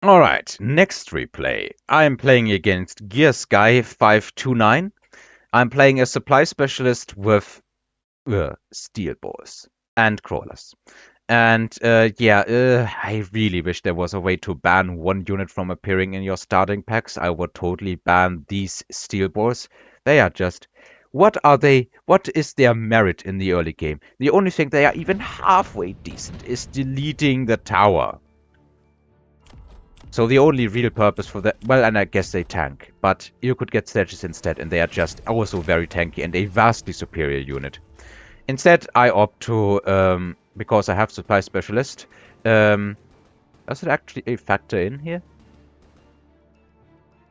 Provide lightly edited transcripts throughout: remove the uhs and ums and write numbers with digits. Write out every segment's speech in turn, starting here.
Alright, next replay. I'm playing against Gearsky 529. I'm playing a supply specialist with steel balls and crawlers. And I really wish there was a way to ban one unit from appearing in your starting packs. I would totally ban these steel balls. They are just... What are they? What is their merit in the early game? The only thing they are even halfway decent is deleting the tower. So the only real purpose for that, well, and I guess they tank, but you could get sledges instead, and they are just also very tanky and a vastly superior unit. Instead, I opt to, because I have supply specialist, does it actually factor in here?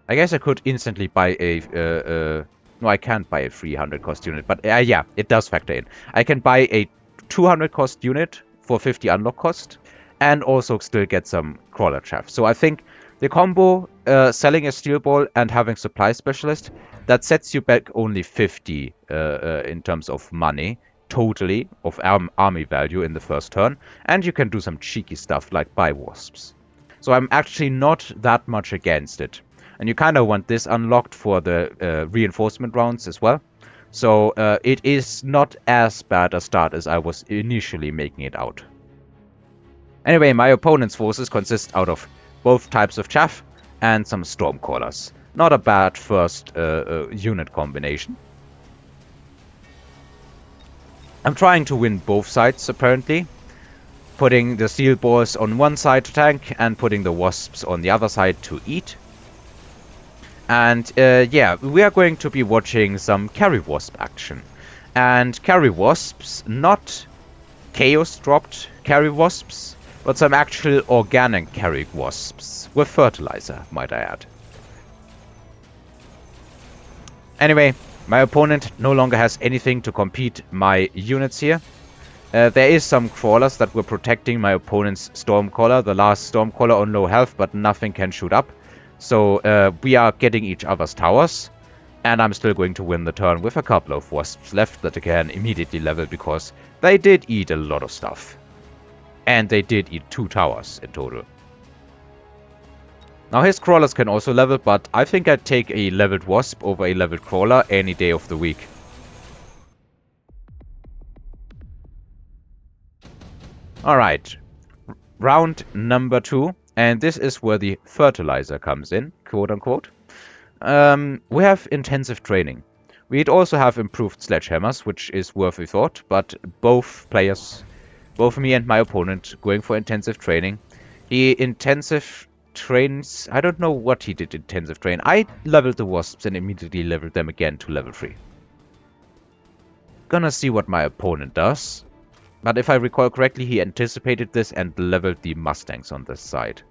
I guess I could instantly buy a, no, I can't buy a 300 cost unit, but yeah, it does factor in. I can buy a 200 cost unit for 50 unlock cost, and also still get some crawler chaff. So I think the combo, selling a steel ball and having supply specialist, that sets you back only 50 in terms of money, totally, of army value in the first turn. And you can do some cheeky stuff like buy wasps. So I'm actually not that much against it. And you kind of want this unlocked for the reinforcement rounds as well. So it is not as bad a start as I was initially making it out. Anyway, my opponent's forces consist out of both types of chaff and some stormcallers. Not a bad first unit combination. I'm trying to win both sides, apparently. Putting the steel balls on one side to tank and putting the wasps on the other side to eat. And yeah, we are going to be watching some carry wasp action. And carry wasps, not chaos dropped carry wasps, but some actual organic carry wasps, with fertilizer, might I add. Anyway, my opponent no longer has anything to compete my units here. There is some crawlers that were protecting my opponent's stormcaller, the last stormcaller on low health, but nothing can shoot up. So we are getting each other's towers, and I'm still going to win the turn with a couple of wasps left that I can immediately level because they did eat a lot of stuff. And they did eat 2 towers in total. Now his crawlers can also level, but I think I'd take a leveled wasp over a leveled crawler any day of the week. Alright, round number 2, and this is where the fertilizer comes in, quote unquote. We have intensive training. We'd also have improved sledgehammers, which is worth a thought, but both players... Both me and my opponent going for intensive training. He intensive trains... I don't know what he did intensive train. I leveled the wasps and immediately leveled them again to level 3. Gonna see what my opponent does. But if I recall correctly, he anticipated this and leveled the mustangs on this side.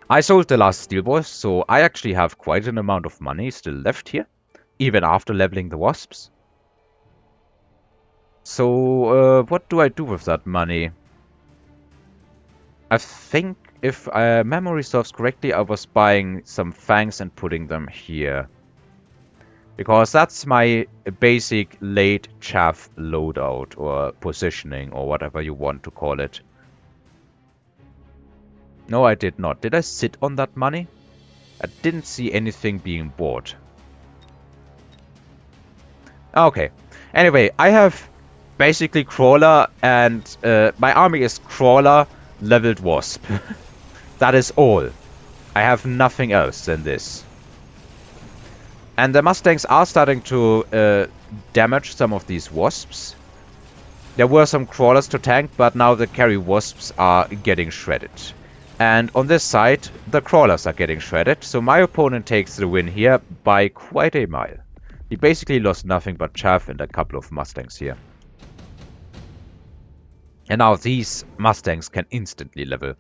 I sold the last steel balls, so I actually have quite an amount of money still left here, even after leveling the wasps. So, what do I do with that money? I think, if memory serves correctly, I was buying some fangs and putting them here. Because that's my basic late chaff loadout, or positioning, or whatever you want to call it. No, I did not. Did I sit on that money? I didn't see anything being bought. Okay. Anyway, I have... basically crawler, and my army is crawler, leveled wasp. That is all. I have nothing else than this. And the mustangs are starting to damage some of these wasps. There were some crawlers to tank, but now the carry wasps are getting shredded. And on this side, the crawlers are getting shredded, so my opponent takes the win here by quite a mile. He basically lost nothing but chaff and a couple of mustangs here. And now these mustangs can instantly level.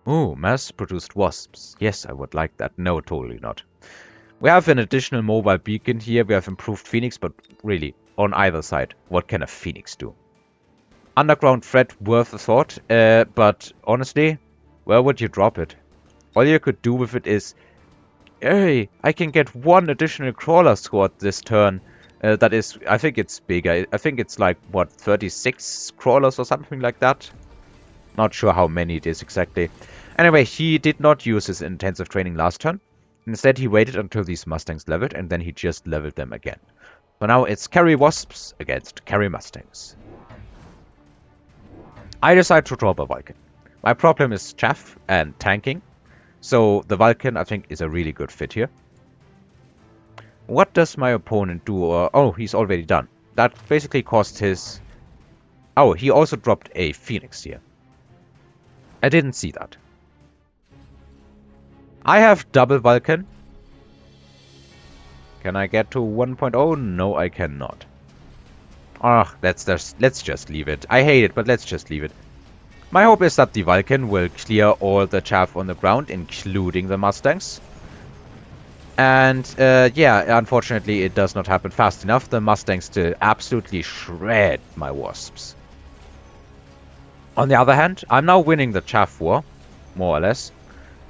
Ooh, mass-produced wasps. Yes, I would like that. No, totally not. We have an additional mobile beacon here. We have improved Phoenix, but really, on either side, what can a Phoenix do? Underground threat worth a thought, but honestly, where would you drop it? All you could do with it is, hey, I can get 1 additional crawler squad this turn. That is, I think it's bigger. I think it's like, what, 36 crawlers or something like that? Not sure how many it is exactly. Anyway, he did not use his intensive training last turn. Instead, he waited until these Mustangs leveled, and then he just leveled them again. So now it's carry Wasps against carry Mustangs. I decide to drop a Vulcan. My problem is chaff and tanking, so the Vulcan, I think, is a really good fit here. What does my opponent do? Oh, he's already done. That basically cost his... Oh, he also dropped a Phoenix here. I didn't see that. I have double Vulcan. Can I get to 1.0? No, I cannot. Ah, let's just leave it. I hate it, but let's just leave it. My hope is that the Vulcan will clear all the chaff on the ground, including the Mustangs. And, yeah, unfortunately, it does not happen fast enough. The Mustangs still absolutely shred my Wasps. On the other hand, I'm now winning the chaff war, more or less.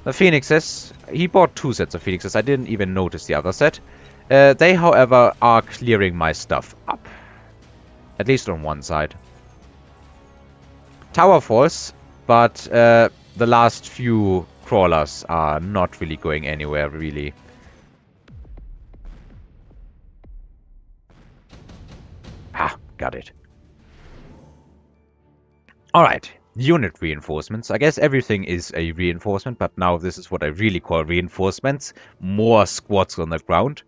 The Phoenixes, he bought 2 sets of Phoenixes. I didn't even notice the other set. They, however, are clearing my stuff up. At least on one side. Tower falls, but the last few crawlers are not really going anywhere, really. Ah, got it. Alright, unit reinforcements. I guess everything is a reinforcement, but now this is what I really call reinforcements. More squads on the ground.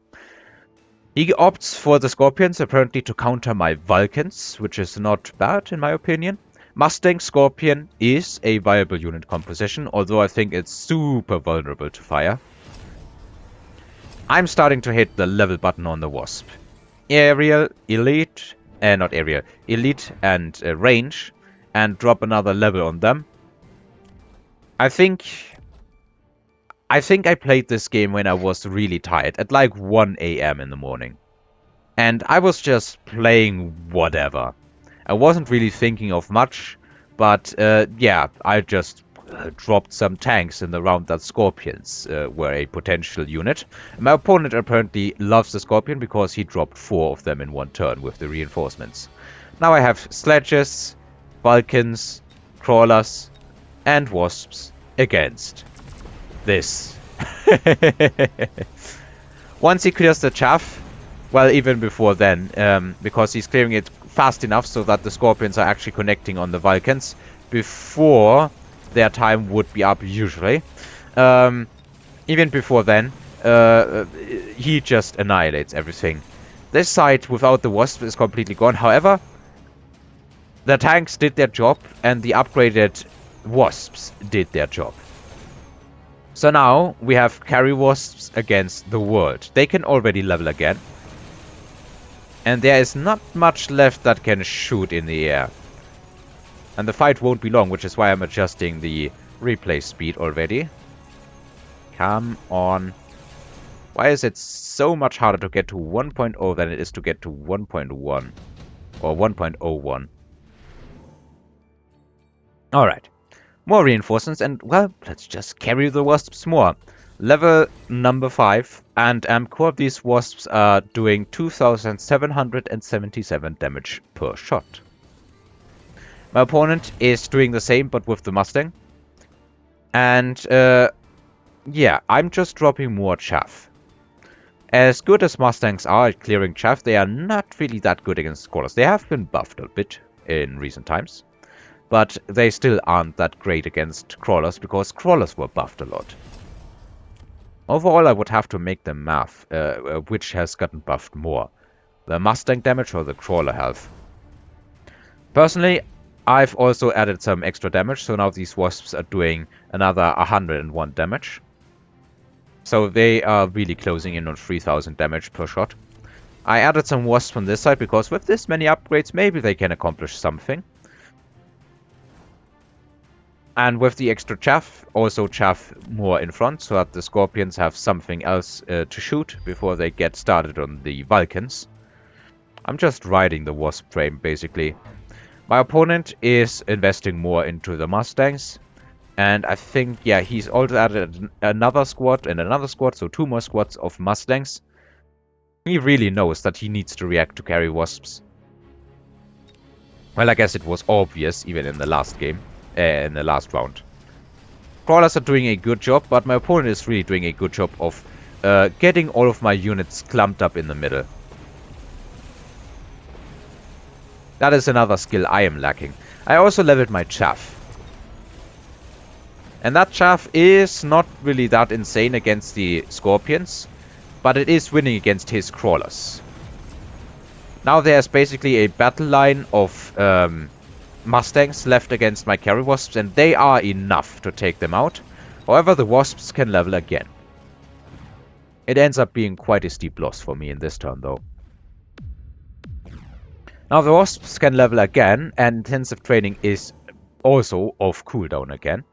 He opts for the Scorpions, apparently to counter my Vulcans, which is not bad in my opinion. Mustang Scorpion is a viable unit composition, although I think it's super vulnerable to fire. I'm starting to hit the level button on the Wasp. Aerial, Elite, not Aerial, Elite and Range, and drop another level on them. I think I played this game when I was really tired, at like 1 AM in the morning. And I was just playing whatever. I wasn't really thinking of much, but yeah, I just dropped some tanks in the round that Scorpions were a potential unit. My opponent apparently loves the Scorpion because he dropped 4 of them in one turn with the reinforcements. Now I have Sledges, Vulcans, Crawlers, and Wasps against this. Once he clears the chaff, well, even before then, because he's clearing it fast enough so that the Scorpions are actually connecting on the Vulcans before their time would be up usually. Even before then, he just annihilates everything. This side without the Wasp is completely gone. However, the tanks did their job and the upgraded Wasps did their job. So now we have carry Wasps against the world. They can already level again. And there is not much left that can shoot in the air. And the fight won't be long, which is why I'm adjusting the replay speed already. Come on. Why is it so much harder to get to 1.0 than it is to get to 1.1? Or 1.01? Alright. More reinforcements and, well, let's just carry the Wasps more. Level number 5, and core of these Wasps are doing 2,777 damage per shot. My opponent is doing the same, but with the Mustang. And, yeah, I'm just dropping more chaff. As good as Mustangs are at clearing chaff, they are not really that good against crawlers. They have been buffed a bit in recent times. But they still aren't that great against crawlers, because crawlers were buffed a lot. Overall, I would have to make the math, which has gotten buffed more. The Mustang damage or the crawler health. Personally, I've also added some extra damage, so now these Wasps are doing another 101 damage. So they are really closing in on 3000 damage per shot. I added some Wasps on this side, because with this many upgrades, maybe they can accomplish something. And with the extra chaff, also chaff more in front, so that the Scorpions have something else to shoot before they get started on the Vulcans. I'm just riding the Wasp train, basically. My opponent is investing more into the Mustangs. And I think, yeah, he's also added another squad and another squad, so 2 more squads of Mustangs. He really knows that he needs to react to carry Wasps. Well, I guess it was obvious, even in the last game. In the last round. Crawlers are doing a good job, but my opponent is really doing a good job of getting all of my units clumped up in the middle. That is another skill I am lacking. I also leveled my chaff. And that chaff is not really that insane against the scorpions, but it is winning against his crawlers. Now there's basically a battle line of Mustangs left against my carry wasps, and they are enough to take them out. However, the wasps can level again. It ends up being quite a steep loss for me in this turn, though. Now the wasps can level again, and intensive training is also off cooldown again.